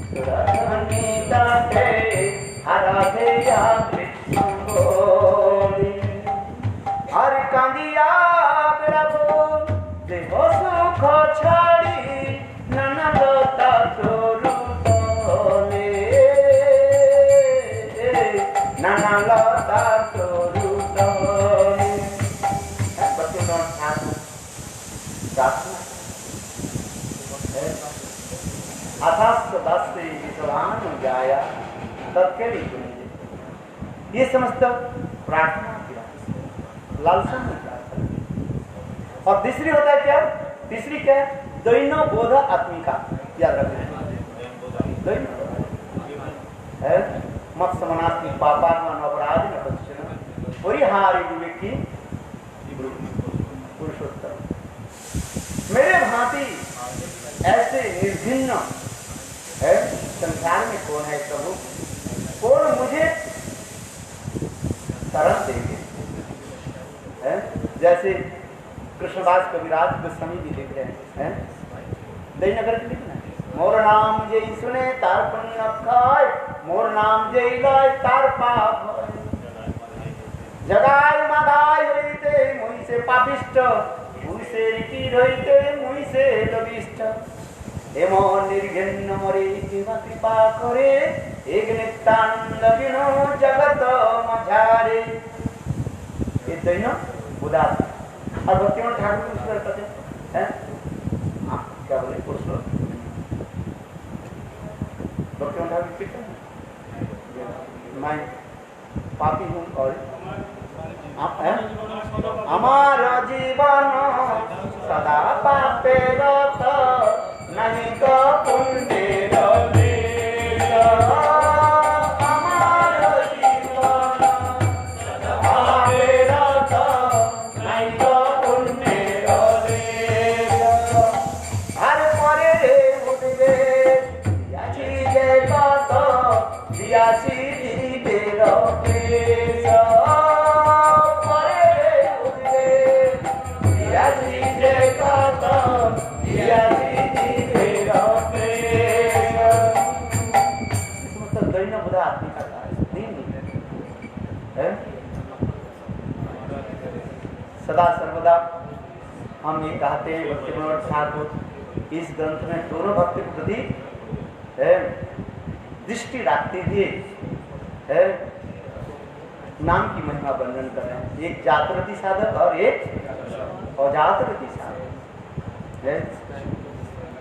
सुरधनी तटे राधे हा कृष्ण बोले और कांदिया बेड़ाबो देह सुख छाड़ी नाना लता तोरु तले नाना लता तोरु तले। बच्चों अथास्त दास्ते विश्वान गाया तत्केली सुनिए। ये समस्त प्रार्थना की लालसा में प्रार्थना। और तीसरी होता है क्या, तीसरी क्या है, दैनो बोध आत्मिका। याद रखना दैनो मत समानात्मी पापा न अपराध न पश्चिम परिहारी विवेकी पुरुषोत्तम। मेरे भांति ऐसे निर्भिन्न है संसार में कौन है प्रभु, कौन मुझे शरण देंगे। जैसे कृष्णदास कविराज गोस्वामी जी लिख रहे हैं, दयनगर के लिखना है, मोर नाम जय सुने तार पुण्य खाए, मोर नाम जय गाय तार पाप जगाय मादाय होइते मुई से पापिष्ट मुई से रीति रहिते मुई से लविष्ट एमन निर्घृण्य मरे केवा कृपा करे एक नित्यानंद विनो जगत मझारे। ये दैन उदास और भक्तिमान ठाकुर कुछ करते हैं, क्या बोले कुछ लोग भक्तिमान ठाकुर कहते हैं मैं पापी हूँ और हमारा जीवन सदा पापे रत नहीं तो पुण्य रलेगा। हमारा जीवन सदा पापे रत नहीं तो पुण्य रलेगा। हर परे उठबे याची जय कत दियाची जीवे रपेश सदा सर्वदा हम ये कहते हैं भक्ति मनोहर ठाकुर इस ग्रंथ में दोनों भक्ति के प्रति दृष्टि रखते हुए नाम की महिमा वर्णन कर रहे हैं, एक जातरती साधक और एक अजातरती साधक।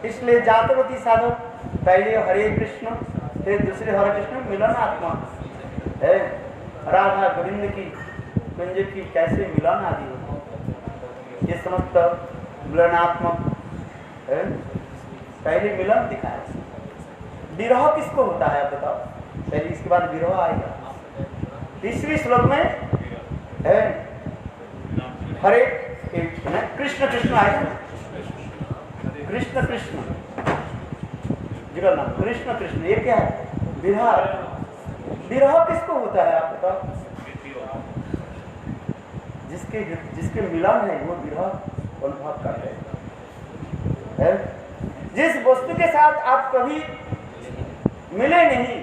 इसलिए जातरती साधक पहले हरे कृष्ण फिर दूसरे हरे कृष्ण मिलनात्मा है। राधा गोविंद की कुंज की कैसे मिलन आदि हो, ये समस्त मिलनात्मक है। पहले मिलन दिखाया। विरह किसको होता है आप बताओ, पहले इसके बाद विरह आएगा। 30वें श्लोक में है हरे कृष्ण कृष्ण आएगा, कृष्ण कृष्ण जिगर नाम कृष्ण कृष्ण, ये क्या है? विरह। विरह किसको होता है आप बताओ? जिसके मिलन है वो विरह अनुभव करते हैं। जिस वस्तु के साथ आप कभी मिले नहीं,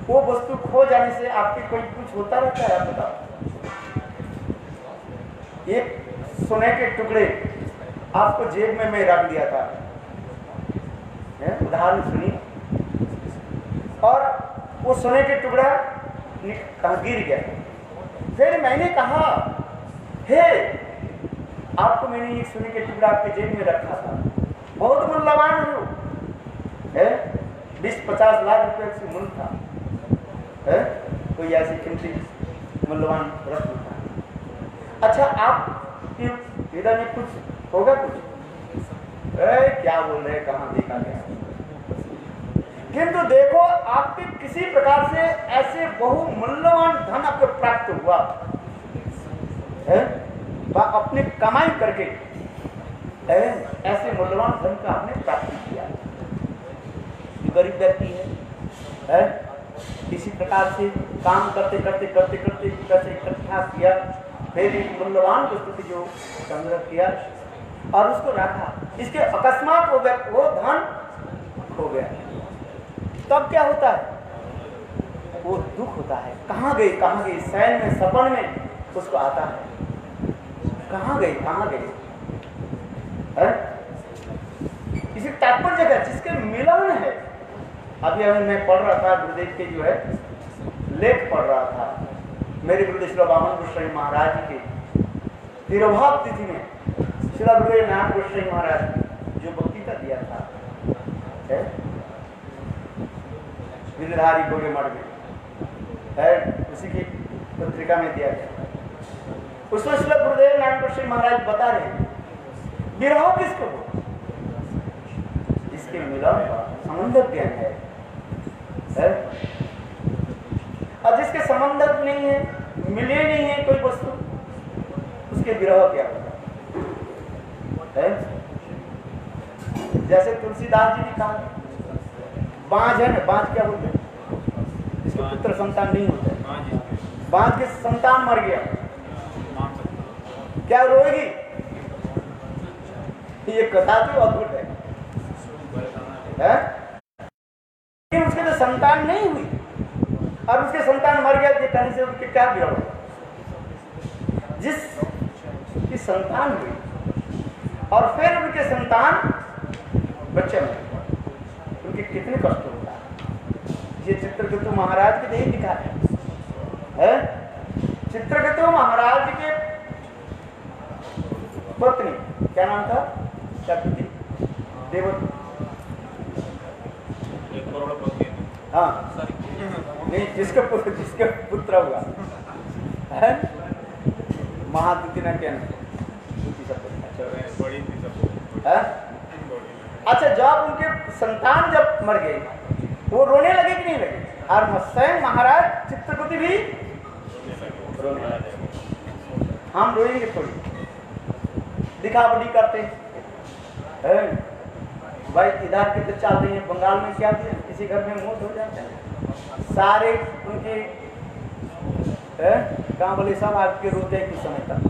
वो वस्तु खो जाने से आपके कोई कुछ होता रहता है आप बताओ। एक सोने के टुकड़े आपको जेब में मैं रख दिया था, उदाहरण सुनिए, और वो सोने के टुकड़ा कहाँ गिर गया। फिर मैंने कहा हे आपको मैंने एक सोने के टुकड़ा आपके जेब में रखा था, बहुत मूल्यवान है, 20-50 लाख रुपए से मूल्य था, है कोई ऐसी कीमती मूल्यवान रत्न था। अच्छा आपके हृदय में कुछ होगा, कुछ क्या बोल रहे, कहाँ देखा गया। किंतु देखो आपके किसी प्रकार से ऐसे बहुमूल्यवान धन आपको प्राप्त हुआ है, अपने कमाई करके ऐसे मूल्यवान धन का आपने प्राप्त किया। गरीब व्यक्ति है, इसी प्रकार से काम करते करते करते करते पैसे इकट्ठा किया, फिर एक मूल्यवान वस्तु की जो संग्रह किया और उसको रखा, इसके अकस्मात वो धन खो गया। तब क्या होता है? वो दुख होता है, कहाँ गई कहाँ गई, शयन में सपन में उसको आता है, कहाँ गई कहाँ गई। इसी तात्पर्य जगह जिसके मिलन है। अभी मैं पढ़ रहा था गुरुदेव के जो है लेख पढ़ रहा था, मेरे गुरुदेव श्री वामन गोस्वामी महाराज के तिरुभाव तिथि में श्री गुरुदेव नारायण गोस्वामी महाराज जो बक्तृता दिया था गिरधारी गोगे मठ में है, उसी की पत्रिका में दिया गया। उसमें श्री गुरुदेव नारायण गोस्वामी महाराज बता रहे हैं विरह किसको हो, इसके मिलन संबंध ज्ञान है, और जिसके संबंध नहीं है, मिले नहीं है कोई वस्तु, उसके विरह क्या होगा है? जैसे तुलसीदास जी ने कहा बांझ है ना, बांझ क्या बोलते हैं जिसको पुत्र संतान नहीं होता है, बांझ के संतान मर गया, क्या रोएगी? ये कथा तो अद्भुत है, लेकिन उसके तो संतान नहीं हुई और उसके संतान मर गया, ये कहने से उसके क्या विरह होगा? जिसकी संतान हुई और फिर उनके संतान बच्चे में उनके कितने कष्ट होता है। ये चित्रकेतु महाराज के नहीं दिखा है? चित्रकेतु महाराज के पत्नी क्या नाम था? क्या थी? देवती। हाँ नहीं, जिसके पुत्र हुआ है महादुति ना क्या अच्छा, जब उनके संतान जब मर गए वो रोने लगे कि नहीं लगे? और स्वयं महाराज चित्रकूट भी रोने लगे। हम रोएंगे थोड़ी, दिखावटी करते हैं भाई, इधर के तो चलते हैं, बंगाल में क्या होते हैं, किसी घर में मौत हो जाता है, सारे उनके कहाँ बोले सब आपके रोते हैं कुछ समय तक,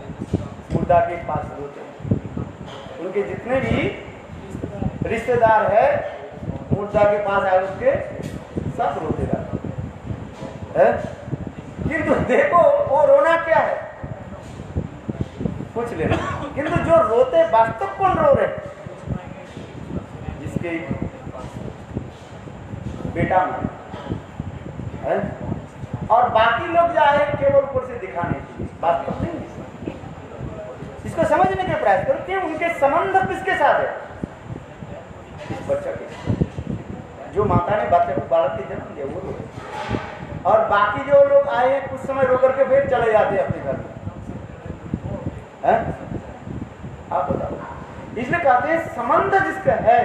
मुर्दा के पास रोते हैं, उनके जितने भी रिश्तेदार है मुर्दा के पास आए उसके सब रोते रहते हैं। किंतु देखो वो रोना क्या है, कुछ लेना, किंतु जो रोते वास्तव कौन रो रहे? जिसके बेटा मरे, और बाकी लोग जो है केवल ऊपर से दिखाने के लिए, वास्तव नहीं है। इसको समझने के प्रयास करो कि उनके संबंध किसके साथ है? इस बच्चा के, जो माता ने बच्चे को बालक के जन्म दिया वो लोग, और बाकी जो लोग आए हैं कुछ समय रोक करके फिर चले जाते हैं अपने घर में। आप बताओ, इसलिए कहते हैं संबंध जिसका है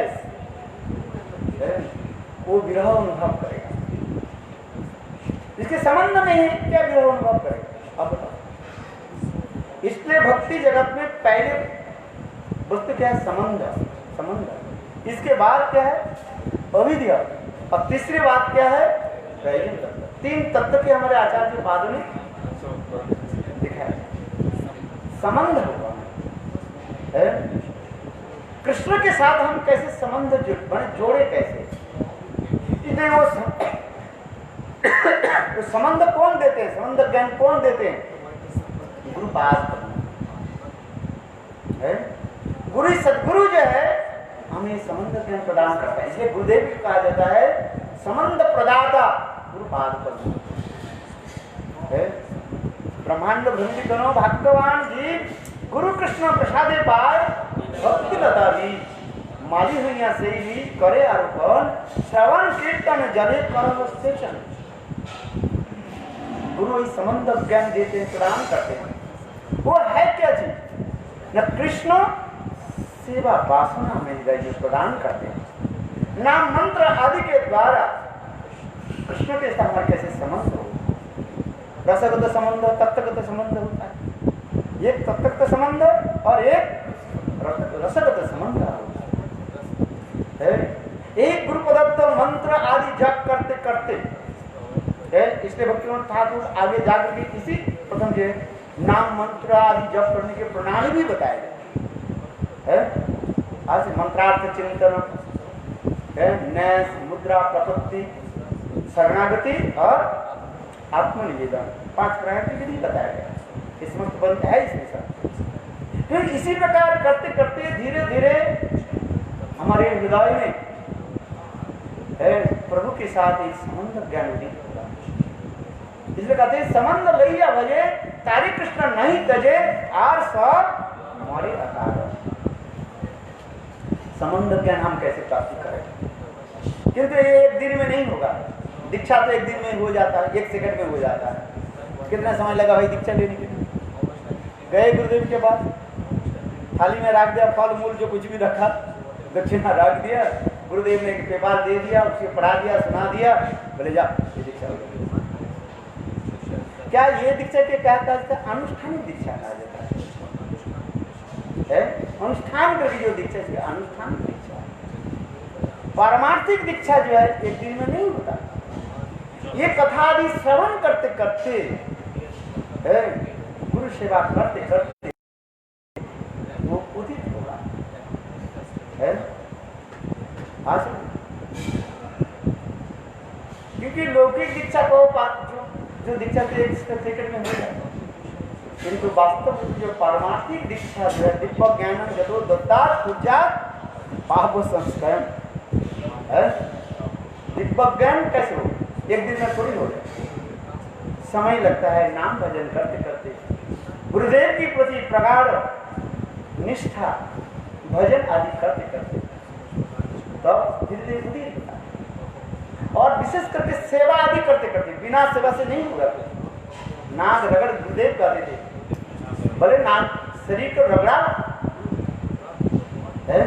वो विरह अनुभव करेगा, जिसके संबंध नहीं है क्या विरह अनुभव करेगा? आप बताओ। इसलिए भक्ति जगत में पहले वस्तु क्या है? संबंध। इसके बाद क्या है? अविद्या। और तीसरी बात क्या है? प्रयोजन तत्व। तीन तत्व के हमारे आचार्य पाद ने दिखाया। संबंध होगा कृष्ण के साथ हम कैसे संबंध जोड़े कैसे? इसलिए वो संबंध कौन देते हैं? संबंध ज्ञान कौन देते हैं? गुरुपाद है। गुरु सदगुरु जो है हमें संबंध ज्ञान प्रदान करता है। इसलिए गुरुदेव को कहा जाता है संबंध प्रदाता गुरुपाद है। ब्रह्मांड भ्रमित गणो भगवान जी गुरु कृष्ण प्रसादे पार भक्ति लता भी माली हुई से भी करे आरोपण श्रवण कीर्तन जले कर्म सेचन। गुरु ही संबंध ज्ञान देते हैं, प्रदान करते हैं। वो है क्या चीज? न कृष्ण सेवा वासना में प्रदान करते हैं, नाम मंत्र आदि के द्वारा कृष्ण के साथ हमारे कैसे संबंध हो। रसगत संबंध, तत्वगत संबंध होता है। एक तत्वगत संबंध और एक रसगत संबंध होता है। एक गुरु प्रदत्त मंत्र आदि जप करते करते इसलिए भक्तिविनोद ठाकुर आगे जाकर के इसी प्रथम जो नाम मंत्र आदि जप करने के प्रणाली भी बताए गए है। आज मंत्रार्थ चिंतन है, न्यास, मुद्रा, प्रपत्ति, शरणागति और आत्मनिवेदन, 5 प्रकार की विधि बताया गया। इसमें बंद है इसमें सब। फिर इसी प्रकार करते करते धीरे धीरे हमारे हृदय में है प्रभु के साथ एक संबंध ज्ञान होगा। इसलिए कहते हैं संबंध लैया भजे तारी कृष्ण नहीं तजे आर सब हमारे अकार। संबंध ज्ञान हम कैसे प्राप्त करें? किंतु ये एक दिन में नहीं होगा। दीक्षा तो एक दिन में हो जाता है, 1 सेकंड में हो जाता है। कितना समय लगा भाई दीक्षा लेने के लिए? गए गुरुदेव के पास, थाली में रख दिया फल मूल जो कुछ भी रखा, दक्षिणा रख दिया, गुरुदेव ने एक पेपर दे दिया, उसके पढ़ा दिया, सुना दिया, बोले जा ये दीक्षा हो गई। क्या ये दीक्षा के कहता है? अनुष्ठानिक दीक्षा कहा जाता है। अनुष्ठान करके जो दीक्षा है अनुष्ठानिक दीक्षा। पारमार्थिक दीक्षा जो है एक दिन में नहीं होता। ये कथा आदि श्रवण करते करते गुरु सेवा करते करते वो उदित होगा है। क्योंकि लौकिक दीक्षा को जो दीक्षा तो 1 सेकंड में हो जाता है, किंतु वास्तव में जो पारमार्थिक दीक्षा जो है दिव्य ज्ञान जदो दत्ता पूजा पाप संस्करण है। दिव्य ज्ञान कैसे हो? एक दिन में थोड़ी हो जाए, समय लगता है। नाम भजन करते करते गुरुदेव की प्रति प्रगाढ़ निष्ठा भजन आदि करते करते तब धीरे धीरे उदित होता है। और विशेष करके सेवा आदि करते करते, बिना सेवा से नहीं होगा। नाग रगड़ गुरुदेव करते थे, भले नाग शरीर को रगड़ा है।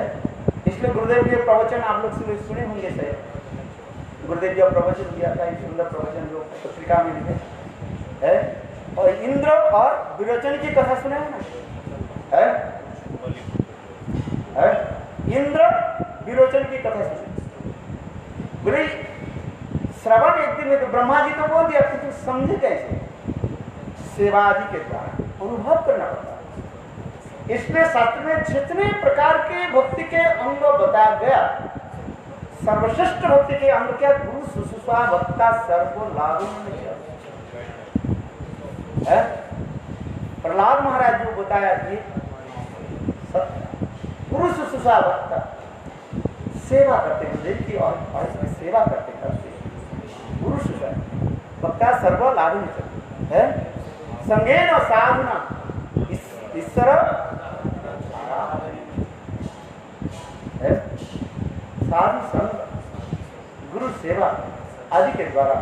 इसलिए गुरुदेव के प्रवचन आप लोग सुने होंगे शायद। गुरुदेव जी प्रवचन दिया था, एक सुंदर प्रवचन जो पत्रिका में लिखे है। और इंद्र और विरोचन की कथा सुने हैं ना? है इंद्र विरोचन की कथा सुने। बोले श्रवण एक दिन में तो ब्रह्मा जी तो बोल दिया कि तू समझे कैसे? सेवा आदि के द्वारा अनुभव करना पड़ता है। इसमें शास्त्र में जितने प्रकार के भक्ति के अंग बताया गया, सर्वश्रेष्ठ भक्ति के अंग क्या? गुरु शुश्रूषा भक्ता सर्व लाभ है। प्रहलाद महाराज जो बताया ये गुरु शुश्रूषा भक्ता सेवा करते हुए की और सेवा करते करते गुरु शुश्रूषा भक्ता सर्व लाभ है संगेन साधना ईश्वर है साधु संग गुरु सेवा आदि के द्वारा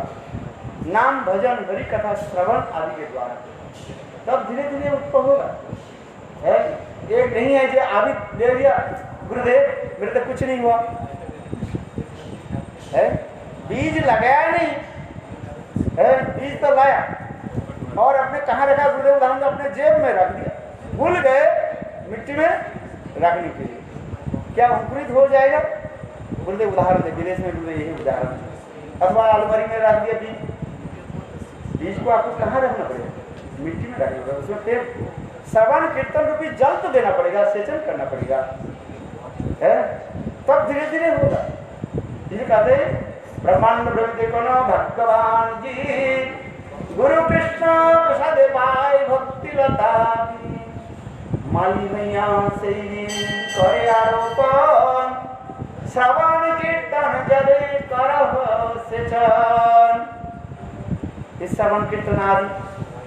नाम भजन हरि कथा श्रवण आदि के द्वारा तब धीरे धीरे उत्पन्न होगा है। एक नहीं है जो अभी ले लिया गुरुदेव मेरे तो कुछ नहीं हुआ है, बीज लगाया नहीं है, बीज तो लाया और अपने कहाँ रखा गुरुदेव उदाहरण अपने जेब में रख दिया, भूल गए मिट्टी में रखने के लिए, क्या अंकुरित हो जाएगा? गुरुदेव उदाहरण दे, विदेश में गुरुदेव यही उदाहरण, अथवा अलमारी में रख दिया बीज, बीज को आपको कहाँ रखना पड़ेगा? मिट्टी में रखना पड़ेगा, उसमें फिर श्रवण कीर्तन रूपी जल तो देना पड़ेगा, सेचन करना पड़ेगा है, तब धीरे धीरे होगा। जिसे कहते ब्रह्मांड ब्रह्म को भगवान जी गुरु कृष्ण प्रसाद पाए भक्ति लता माली मैया से करे आरोपण श्रवण कीर्तन जले करह सेचन। इस श्रवण कीर्तन आदि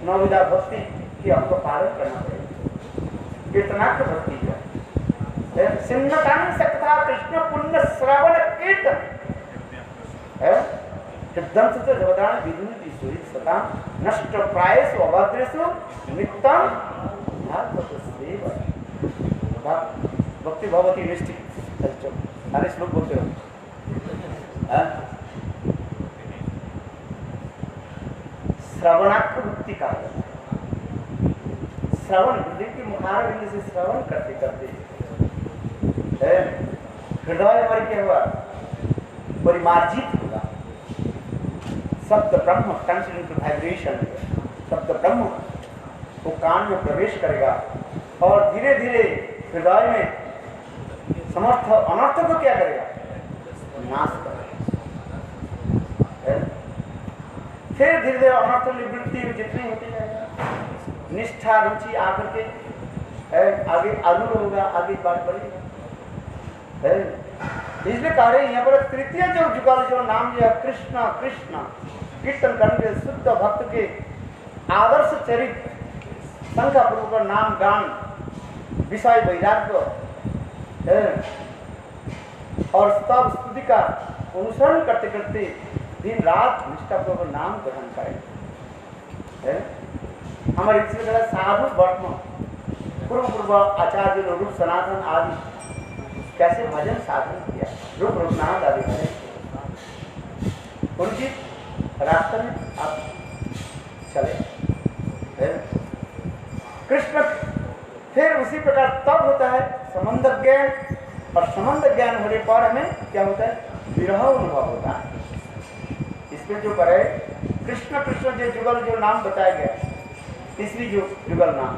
नवविधा भक्ति की आपको पालन करना पड़ेगा। कीर्तनार्थ भक्ति है सिन्नतान सकता कृष्ण पुण्य श्रवण कीर्तन है सिद्धांत से जबदान विधुनि ईश्वरी सता नष्ट प्रायसु अभद्रेषु नित्यं भागवत सेवा भक्ति भगवती निष्ठि। अच्छा सारे श्लोक बोलते हो श्रवणार्थ भक्ति का श्रवण हृदय की मुखारविंद से श्रवण करते करते हृदय पर क्या हुआ परिमार्जित होगा, शब्द ब्रह्म कंसिडेंट वाइब्रेशन शब्द ब्रह्म वो कान में प्रवेश करेगा और धीरे धीरे हृदय में समर्थ अनर्थ को क्या करेगा? नाश करेगा। फिर धीरे धीरे अनर्थ निवृत्ति जितनी होती जाएगा निष्ठा रुचि आकर के आगे आलू होगा, आगे बात बढ़ेगा। इसलिए कह रहे यहाँ पर तृतीय जो जुगल जो नाम जो कृष्ण कृष्ण कीर्तन करने शुद्ध भक्त के आदर्श चरित्र संख्या पूर्वक नाम गान विषय वैराग्य और स्तव स्तुति का अनुसरण करते करते दिन रात निष्ठापूर्वक नाम ग्रहण करें। हमारे इसलिए साधु वर्तमान पूर्व पूर्व आचार्य रूप सनातन आदि कैसे भजन साधन किया, रूप रूपनाथ आदि है उनकी रास्ते में आप चले। कृष्ण फिर उसी प्रकार तब होता है संबंध ज्ञान, और संबंध ज्ञान होने पर हमें क्या होता है? विरह अनुभव होता है। इसमें जो करे कृष्ण कृष्ण जो जुगल जो नाम बताया गया, तीसरी जो जुगल नाम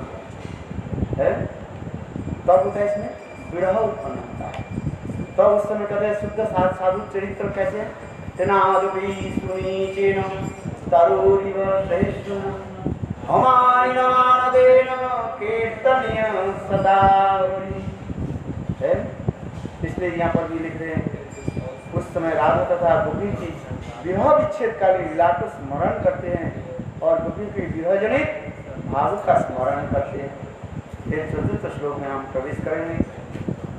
है, तब होता है इसमें विरह उत्पन्न होता है। तो उस समय कहते हैं शुद्ध साधु चरित्र कैसे? तेनादपि सुनीचेन तरुरिव सहिष्णु हमारिनादेन कीर्तनीय सदा। इसलिए यहाँ पर भी लिख रहे हैं उस समय राधा तथा गोपी की विवाह विच्छेद कालीन लीला को स्मरण करते हैं और गोपी की विवाह जनित भाव का स्मरण करते हैं। फिर चतुर्थ श्लोक में हम प्रवेश करेंगे।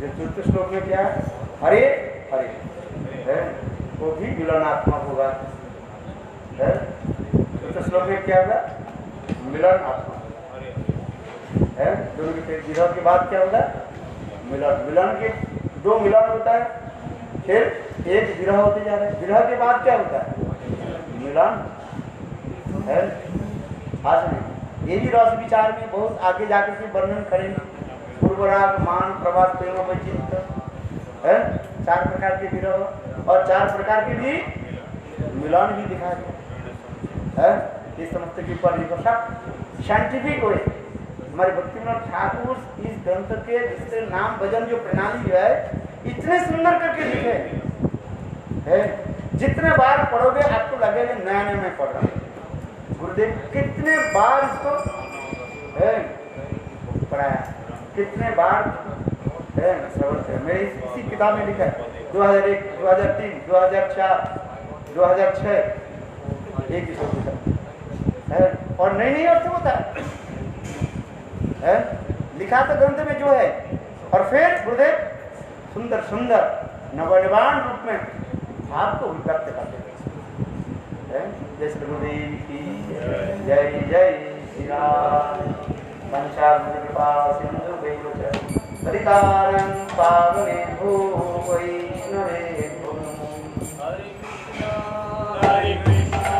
चतुर्थ श्लोक में क्या है? हरे हरे है, वो भी मिलनात्मक होगा। चतुर्थ श्लोक में क्या होगा? मिलनात्मक है। दोनों के विरह के बाद क्या होगा? मिलन। मिलन के दो मिलन होता है, फिर एक विरह होते जा रहे हैं। विरह के बाद क्या होता है? मिलन है। आज नहीं, ये भी रस विचार में बहुत आगे जाकर के वर्णन करेंगे। पूर्वराग मान प्रभात प्रेम वैचित्र है, 4 प्रकार के विरह और 4 प्रकार के भी मिलन भी दिखा है। ये समझते कि पर साइंटिफिक वे हमारे भक्तिविनोद ठाकुर इस ग्रंथ के जिससे नाम भजन जो प्रणाली जो है इतने सुंदर करके लिखे है, जितने बार पढ़ोगे आपको लगेगा नया नया मैं पढ़ रहा हूँ। गुरुदेव कितने बार इसको पढ़ाया, कितने बार मेरी इसी किताब में लिखा है 2001, 2003, 2004, 2006 एक ही सोच है और नई नई अर्थ होता है लिखा तो ग्रंथ में जो है। और फिर गुरुदेव सुंदर सुंदर नवनिर्वाण रूप में आपको व्यक्त करते हैं। जय श्री गुरुदेव की जय जय श्री राम। पंचाग्नि कृपा सिंधु हरितारं पावने भो वैष्णवे भो। हरे कृष्णा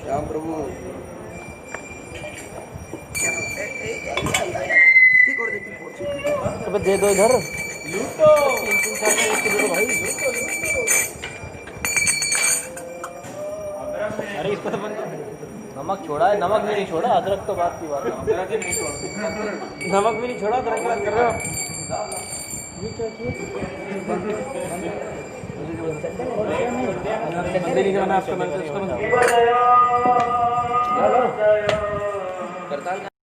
श्याम प्रभु अबे दे दो इधर अरे इसको तो नमक छोड़ा है, नमक भी नहीं छोड़ा, अदरक तो बात की बात है। नमक भी नहीं छोड़ा, अदरक की बात कर रहे हो। ये क्या किया? मंदिर ही बना आपका मंदिर उसको करताल